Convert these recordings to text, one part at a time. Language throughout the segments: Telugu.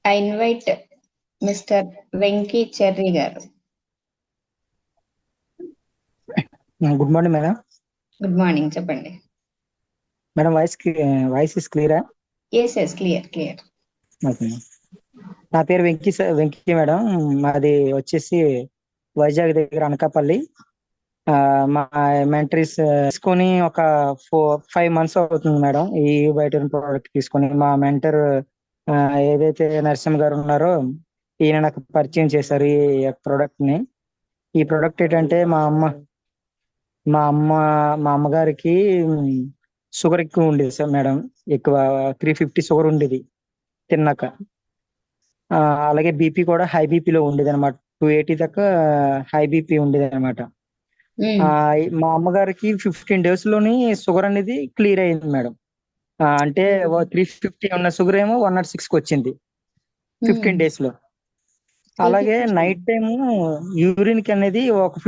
I invite Mr. Venki Cherry garu. Good morning madam. Good morning, చెప్పండి. మేడం వాయిస్ ఇస్ క్లియరా? Yes, clear. ఓకే. నా పేరు వెంకీ మేడం. మాది వచ్చేసి వైజాగ్ దగ్గర అనకాపల్లి. మా మెంటరీస్ తీసుకొని ఒక 5 months అవుతుంది మేడం. ఈ బయట ప్రోడక్ట్ తీసుకొని మా మెంటర్ ఏదైతే నరసింహ గారు ఉన్నారో ఈయన నాకు పరిచయం చేశారు ఈ ప్రోడక్ట్ ని. ఈ ప్రోడక్ట్ ఏంటంటే మా అమ్మ మా అమ్మగారికి షుగర్ ఎక్కువ ఉండేది సార్ మేడం. ఎక్కువ 350 షుగర్ ఉండేది తిన్నాక. అలాగే బీపీ కూడా హై బీపీలో ఉండేది అనమాట. 280 దాకా హై బీపీ ఉండేది అనమాట. మా అమ్మగారికి 15 days లోని షుగర్ అనేది క్లియర్ అయింది మేడం. అంటే 350 ఉన్న షుగర్ ఏమో 106కి వచ్చింది 15 days లో. అలాగే 350 నైట్ టైము యూరిన్ కి అనేది ఒక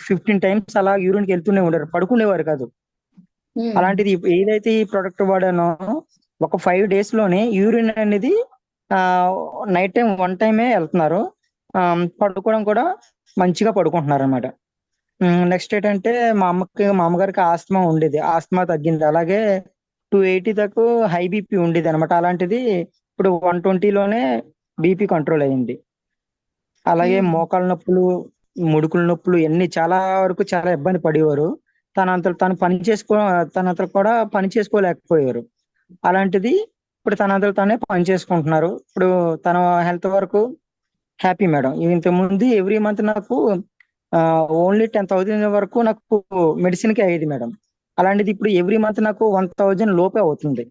15 times అలా యూరిన్ కి వెళ్తూనే ఉండేవారు, పడుకునేవారు కాదు. అలాంటిది ఏదైతే ఈ ప్రొడక్ట్ వాడానో ఒక 5 days లోనే యూరిన్ అనేది నైట్ టైం 1 time వెళ్తున్నారు. పడుకోవడం కూడా మంచిగా పడుకుంటున్నారు అనమాట. నెక్స్ట్ ఏంటంటే మా అమ్మగారికి ఆస్తమా ఉండేది, ఆస్తమా తగ్గింది. అలాగే 280 దాకా హై బీపీ ఉండేది అనమాట. అలాంటిది ఇప్పుడు 120 లోనే బీపీ కంట్రోల్ అయింది. అలాగే మోకాళ్ళ నొప్పులు, ముడుకుల నొప్పులు ఇవన్నీ చాలా వరకు చాలా ఇబ్బంది పడేవారు. తనంతట కూడా పని చేసుకోలేకపోయారు. అలాంటిది ఇప్పుడు తనంతట తానే పని చేసుకుంటున్నారు. ఇప్పుడు తన హెల్త్ వరకు హ్యాపీ మేడం. ఇంతకు ముందు ఎవ్రీ మంత్ నాకు ఓన్లీ 10,000 వరకు నాకు మెడిసిన్ కి అయ్యేది మేడం. అలాంటిది ఇప్పుడు ఎవ్రీ మంత్ నాకు 1,000 లోపే అవుతుంది.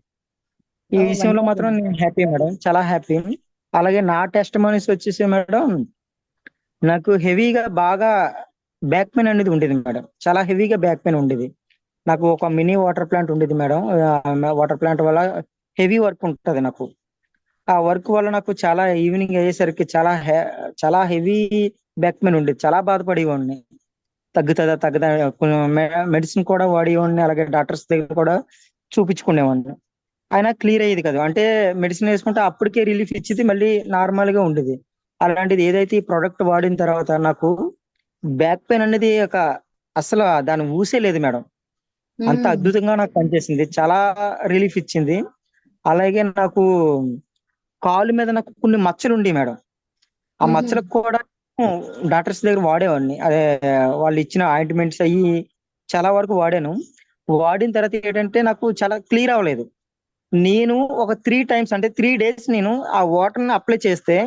ఈ విషయంలో మాత్రం నేను హ్యాపీ మేడం, చాలా హ్యాపీ. అలాగే నా టెస్ట్ మనీస్ వచ్చేసి మేడం, నాకు హెవీగా బాగా బ్యాక్ పెయిన్ అనేది ఉండేది మేడం. చాలా హెవీగా బ్యాక్ పెయిన్ ఉండేది. నాకు ఒక మినీ వాటర్ ప్లాంట్ ఉండేది మేడం. వాటర్ ప్లాంట్ వల్ల హెవీ వర్క్ ఉంటుంది నాకు. ఆ వర్క్ వల్ల నాకు చాలా ఈవినింగ్ అయ్యేసరికి చాలా హెవీ బ్యాక్ పెయిన్ ఉండేది. చాలా బాధపడేవాడిని. తగ్గుతుందా మెడిసిన్ కూడా వాడేవాడిని. అలాగే డాక్టర్స్ దగ్గర కూడా చూపించుకునేవాడిని. అయినా క్లియర్ అయ్యేది కదా. అంటే మెడిసిన్ వేసుకుంటే అప్పటికే రిలీఫ్ ఇచ్చేది, మళ్ళీ నార్మల్ గా ఉండేది. అలాంటిది ఏదైతే ఈ ప్రోడక్ట్ వాడిన తర్వాత నాకు బ్యాక్ పెయిన్ అనేది అసలు దాని ఊసే లేదు మేడం. అంత అద్భుతంగా నాకు పనిచేసింది, చాలా రిలీఫ్ ఇచ్చింది. అలాగే నాకు కాలు మీద నాకు కొన్ని మచ్చలు ఉండే మేడం. ఆ మచ్చలకు కూడా డాక్టర్స్ దగ్గర వాడేవాడిని. అదే వాళ్ళు ఇచ్చిన ఆయింట్మెంట్స్ అయ్యి చాలా వరకు వాడాను. వాడిన తర్వాత ఏంటంటే నాకు చాలా క్లియర్ అవ్వలేదు. నేను ఒక 3 times అంటే 3 days నేను ఆ వాటర్ ని అప్లై చేస్తే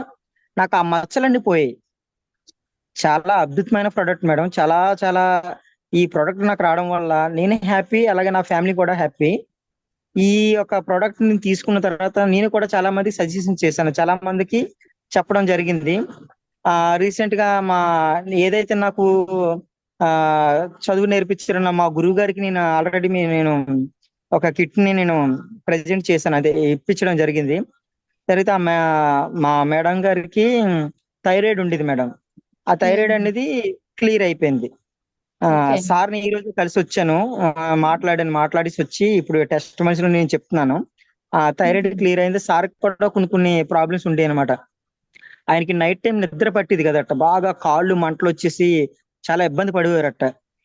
నాకు ఆ మచ్చలన్నీ పోయాయి. చాలా అద్భుతమైన ప్రోడక్ట్ మేడం. చాలా చాలా ఈ ప్రోడక్ట్ నాకు రావడం వల్ల నేను హ్యాపీ, అలాగే నా ఫ్యామిలీ కూడా హ్యాపీ. ఈ యొక్క ప్రోడక్ట్ ని తీసుకున్న తర్వాత నేను కూడా చాలా మంది సజెషన్ చేశాను, చాలా మందికి చెప్పడం జరిగింది. రీసెంట్ గా ఏదైతే నాకు చదువు నేర్పించారన్న మా గురువు గారికి నేను ఆల్రెడీ నేను ఒక కిట్ ని నేను ప్రజెంట్ చేశాను, అదే ఇప్పించడం జరిగింది. తర్వాత మా మేడం గారికి థైరాయిడ్ ఉండేది మేడం. ఆ థైరాయిడ్ అనేది క్లియర్ అయిపోయింది. సార్ని ఈ రోజు కలిసి వచ్చాను, మాట్లాడేసి వచ్చి ఇప్పుడు టెస్ట్ మనిషిలో నేను చెప్తున్నాను. థైరాయిడ్ క్లియర్ అయింది. సార్ కూడా కొన్ని ప్రాబ్లమ్స్ ఉండేవి అనమాట. ఆయనకి నైట్ టైం నిద్ర పట్టేది కదట, బాగా కాళ్ళు మంటలు వచ్చేసి చాలా ఇబ్బంది పడేవారట.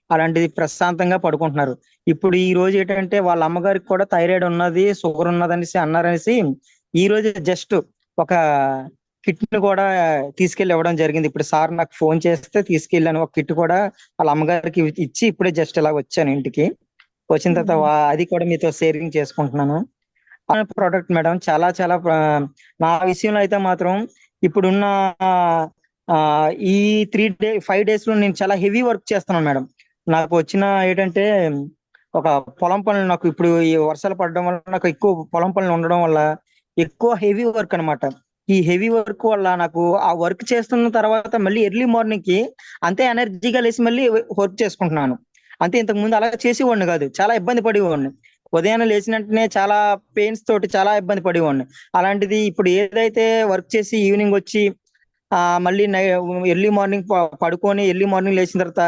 అలాంటిది ప్రశాంతంగా పడుకుంటున్నారు. ఇప్పుడు ఈ రోజు ఏంటంటే వాళ్ళ అమ్మగారికి కూడా థైరాయిడ్ ఉన్నది, షుగర్ ఉన్నదనేసి అన్నారనేసి ఈ రోజు జస్ట్ ఒక కిట్ ని కూడా తీసుకెళ్లి ఇవ్వడం జరిగింది. ఇప్పుడు సార్ నాకు ఫోన్ చేస్తే తీసుకెళ్ళాను. ఒక కిట్ కూడా వాళ్ళ అమ్మగారికి ఇచ్చి ఇప్పుడే జస్ట్ ఇలా వచ్చాను ఇంటికి. వచ్చిన తర్వాత అది కూడా మీతో షేరింగ్ చేసుకుంటున్నాను. ప్రోడక్ట్ మేడం చాలా చాలా నా విషయంలో అయితే మాత్రం ఇప్పుడున్న ఈ 5 days లో నేను చాలా హెవీ వర్క్ చేస్తున్నాను మేడం. నాకు వచ్చిన ఏంటంటే ఒక పొలం పనులు, నాకు ఇప్పుడు ఈ వర్షాలు పడడం వల్ల నాకు ఎక్కువ పొలం పనులు ఉండడం వల్ల ఎక్కువ హెవీ వర్క్ అనమాట. ఈ హెవీ వర్క్ వల్ల నాకు ఆ వర్క్ చేస్తున్న తర్వాత మళ్ళీ ఎర్లీ మార్నింగ్ కి అంతే ఎనర్జీగా లేసి మళ్ళీ వర్క్ చేసుకుంటున్నాను. అంతే, ఇంతకు ముందు అలా చేసేవాడిని కాదు, చాలా ఇబ్బంది పడేవాడిని. ఉదయాన్నే లేచిన వెంటనే చాలా పెయిన్స్ తోటి చాలా ఇబ్బంది పడేవాడిని. అలాంటిది ఇప్పుడు ఏదైతే వర్క్ చేసి ఈవినింగ్ వచ్చి మళ్ళీ ఎర్లీ మార్నింగ్ పడుకొని ఎర్లీ మార్నింగ్ లేచిన తర్వాత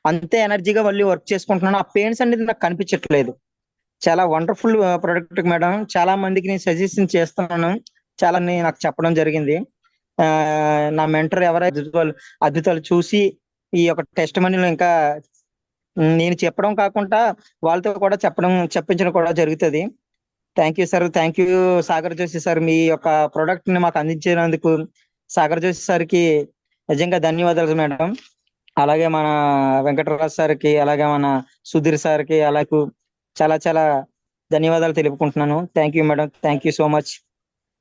అంతే ఎనర్జీగా మళ్ళీ వర్క్ చేసుకుంటున్నాను. ఆ పెయిన్స్ అనేది నాకు కనిపించట్లేదు. చాలా వండర్ఫుల్ ప్రొడక్ట్ మేడం. చాలా మందికి నేను సజెషన్ చేస్తున్నాను. చాలా నాకు చెప్పడం జరిగింది. నా మెంటర్ ఎవరైతే అద్భుతాలు చూసి ఈ యొక్క టెస్ట్ మనీలో ఇంకా నేను చెప్పడం కాకుండా వాళ్ళతో కూడా చెప్పించడం కూడా జరుగుతుంది. Thank you sir. Thank you Sagar Joshi sir. మీ యొక్క ప్రోడక్ట్ ని మాకు అందించినందుకు సాగర్ జోషి సార్కి నిజంగా ధన్యవాదాలు మేడం. అలాగే మన వెంకటరాజ్ సార్కి, అలాగే మన సుధీర్ సార్కి, అలాగే చాలా చాలా ధన్యవాదాలు తెలుపుకుంటున్నాను. Thank you madam. Thank you so much.